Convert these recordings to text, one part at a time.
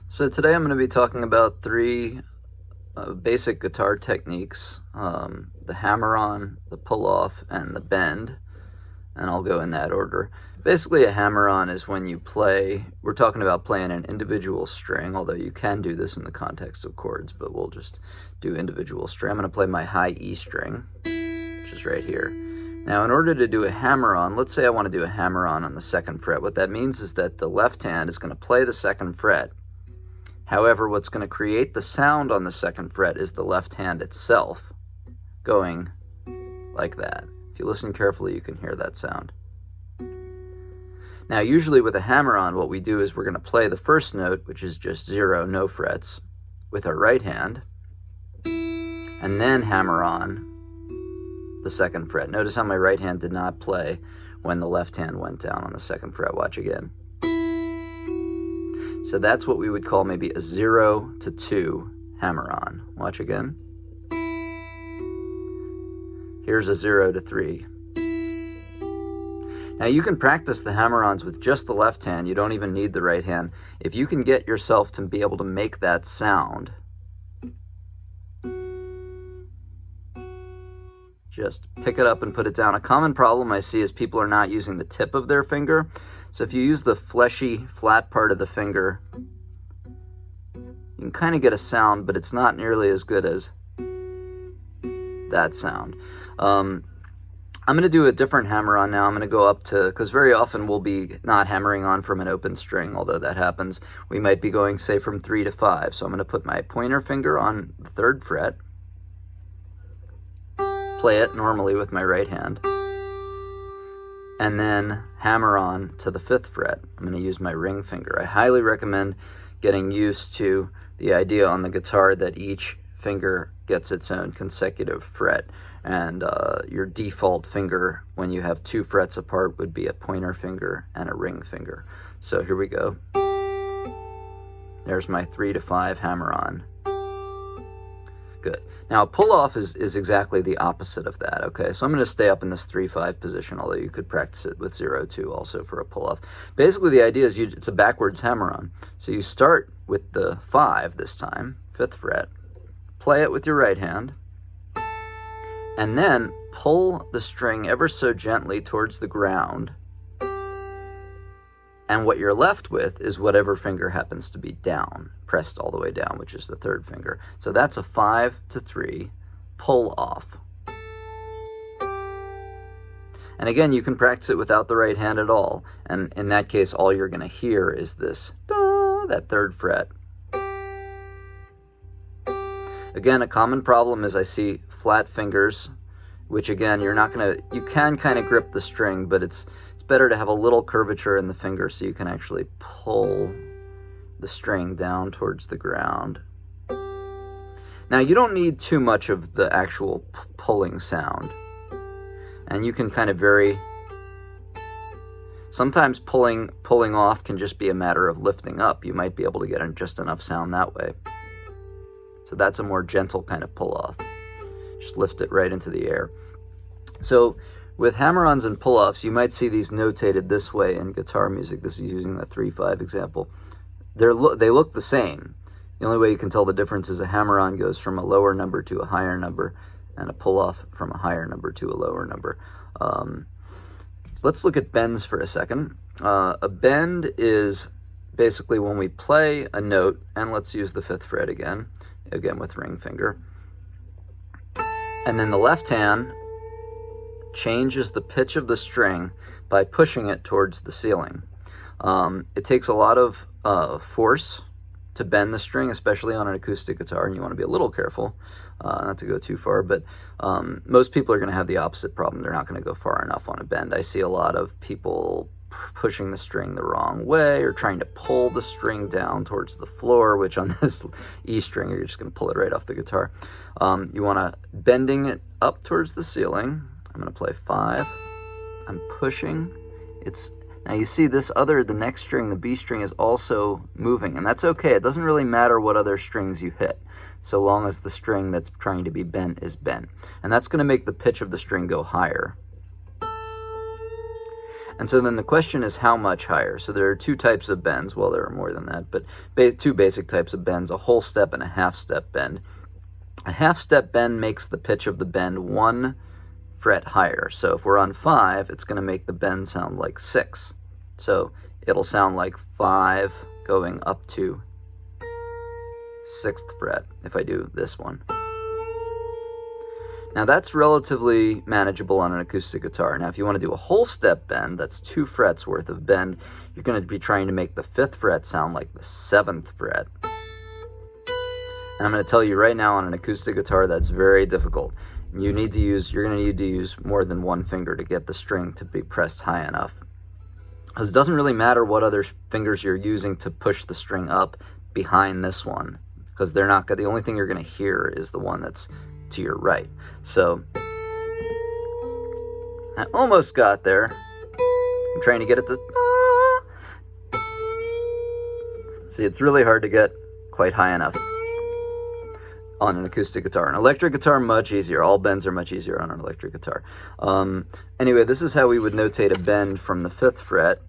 So today I'm going to be talking about three basic guitar techniques, the hammer-on, the pull-off, and the bend, and I'll go in that order. Basically a hammer-on is when you play, we're talking about playing an individual string, although you can do this in the context of chords, but we'll just do individual string. I'm going to play my high E string, which is right here. Now in order to do a hammer-on, let's say I want to do a hammer-on the 2nd fret. What that means is that the left hand is going to play the 2nd fret. However, what's going to create the sound on the 2nd fret is the left hand itself going like that. If you listen carefully, you can hear that sound. Now, usually with a hammer-on, what we do is we're going to play the first note, which is just 0, no frets, with our right hand, and then hammer on the 2nd fret. Notice how my right hand did not play when the left hand went down on the 2nd fret. Watch again. So that's what we would call maybe a 0 to 2 hammer-on. Watch again. Here's a 0 to 3. Now you can practice the hammer-ons with just the left hand. You don't even need the right hand. If you can get yourself to be able to make that sound, just pick it up and put it down. A common problem I see is people are not using the tip of their finger. So if you use the fleshy, flat part of the finger, you can kind of get a sound, but it's not nearly as good as that sound. I'm going to do a different hammer-on now. I'm going to go up to, because very often we'll be not hammering on from an open string, although that happens. We might be going, say, from 3 to 5. So I'm going to put my pointer finger on the 3rd fret, play it normally with my right hand, and then hammer on to the 5th fret. I'm going to use my ring finger. I highly recommend getting used to the idea on the guitar that each finger gets its own consecutive fret, and your default finger when you have 2 frets apart would be a pointer finger and a ring finger. So here we go. There's my 3 to 5 hammer on. Good. Now a pull-off is exactly the opposite of that, okay? So I'm going to stay up in this 3-5 position, although you could practice it with 0-2 also for a pull-off. Basically the idea is it's a backwards hammer-on. So you start with the 5 this time, 5th fret, play it with your right hand, and then pull the string ever so gently towards the ground. And what you're left with is whatever finger happens to be down, pressed all the way down, which is the 3rd finger. So that's a 5 to 3 pull off. And again, you can practice it without the right hand at all. And in that case, all you're going to hear is this, da, that 3rd fret. Again, a common problem is I see flat fingers, which again, you can kind of grip the string, but it's better to have a little curvature in the finger so you can actually pull the string down towards the ground. Now you don't need too much of the actual pulling sound, and you can kind of vary. Sometimes pulling off can just be a matter of lifting up. You might be able to get just enough sound that way. So that's a more gentle kind of pull off. Just lift it right into the air. So with hammer-ons and pull-offs, you might see these notated this way in guitar music. This is using the 3-5 example. They look the same. The only way you can tell the difference is a hammer-on goes from a lower number to a higher number, and a pull-off from a higher number to a lower number. Let's look at bends for a second. A bend is basically when we play a note, and let's use the 5th fret again with ring finger. And then the left hand changes the pitch of the string by pushing it towards the ceiling. It takes a lot of force to bend the string, especially on an acoustic guitar, and you want to be a little careful not to go too far, but most people are going to have the opposite problem. They're not going to go far enough on a bend. I see a lot of people pushing the string the wrong way or trying to pull the string down towards the floor, which on this E string, you're just going to pull it right off the guitar. You want to bending it up towards the ceiling. I'm going to play 5. I'm pushing. Now you see the next string, the B string, is also moving, and that's okay. It doesn't really matter what other strings you hit, so long as the string that's trying to be bent is bent. And that's going to make the pitch of the string go higher. And so then the question is how much higher? So there are two types of bends. Well, there are more than that, but two basic types of bends, a whole step and a half step bend. A half step bend makes the pitch of the bend 1 fret higher. So if we're on 5, it's going to make the bend sound like 6. So it'll sound like 5 going up to 6th fret if I do this one. Now that's relatively manageable on an acoustic guitar. Now if you want to do a whole step bend, that's 2 frets worth of bend, you're going to be trying to make the 5th fret sound like the 7th fret. And I'm going to tell you right now, on an acoustic guitar, that's very difficult. You're going to need to use more than one finger to get the string to be pressed high enough. Because it doesn't really matter what other fingers you're using to push the string up behind this one, because they're not the only thing you're going to hear is the one that's to your right. So I almost got there. I'm trying to get it to see, it's really hard to get quite high enough on an acoustic guitar. An electric guitar, much easier. All bends are much easier on an electric guitar. Anyway, this is how we would notate a bend from the 5th fret.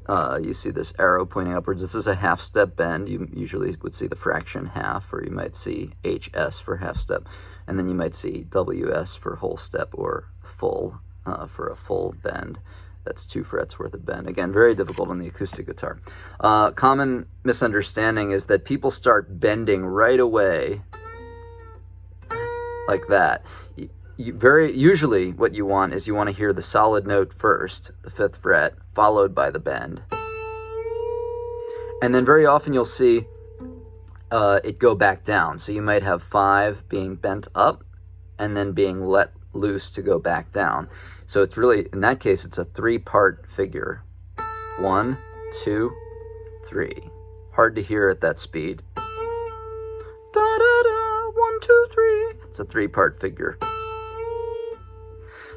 You see this arrow pointing upwards. This is a half step bend. You usually would see the fraction half, or you might see HS for half step, and then you might see WS for whole step, or full for a full bend. That's 2 frets worth of bend. Again, very difficult on the acoustic guitar. Common misunderstanding is that people start bending right away like that. Usually what you want is you want to hear the solid note first, the 5th fret, followed by the bend. And then very often you'll see it go back down. So you might have 5 being bent up and then being let loose to go back down. So it's really, in that case, it's a 3-part figure. 1, 2, 3. Hard to hear at that speed. Da da da, 1, 2, 3. It's a 3-part figure.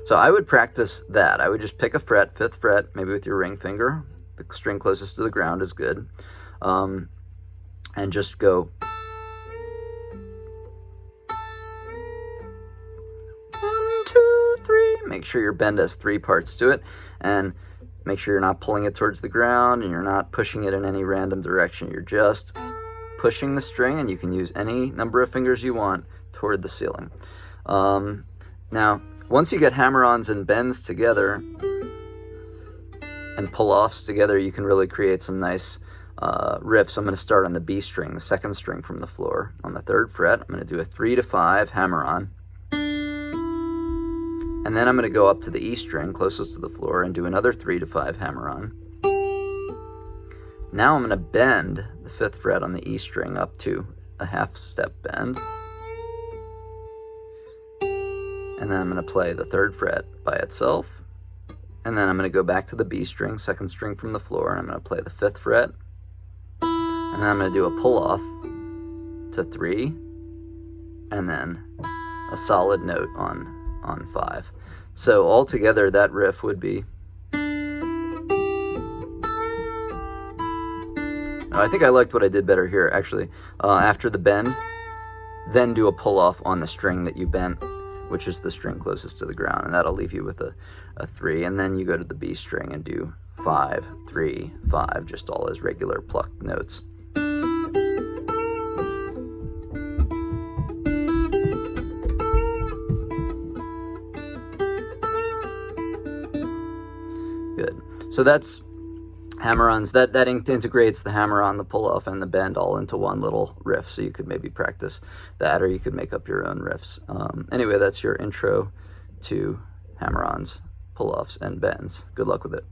So I would practice that. I would just pick a fret, 5th fret, maybe with your ring finger. The string closest to the ground is good. And just go. 1, 2, 3. Make sure your bend has 3 parts to it. And make sure you're not pulling it towards the ground and you're not pushing it in any random direction. You're just pushing the string, and you can use any number of fingers you want toward the ceiling. Now, once you get hammer-ons and bends together and pull-offs together, you can really create some nice riffs. I'm going to start on the B string, the 2nd string from the floor. On the 3rd fret, I'm going to do a 3 to 5 hammer-on. And then I'm going to go up to the E string closest to the floor and do another 3 to 5 hammer-on. Now I'm going to bend the 5th fret on the E string up to a half step bend. And then I'm going to play the 3rd fret by itself. And then I'm going to go back to the B string, 2nd string from the floor, and I'm going to play the 5th fret. And then I'm going to do a pull-off to 3, and then a solid note on 5. So altogether, that riff would be... I think I liked what I did better here, actually. After the bend, then do a pull-off on the string that you bent, which is the string closest to the ground, and that'll leave you with a 3. And then you go to the B string and do 5, 3, 5, just all as regular plucked notes. Good. So that's hammer-ons. That integrates the hammer-on, the pull-off, and the bend all into one little riff. So you could maybe practice that, or you could make up your own riffs. Anyway, that's your intro to hammer-ons, pull-offs, and bends. Good luck with it.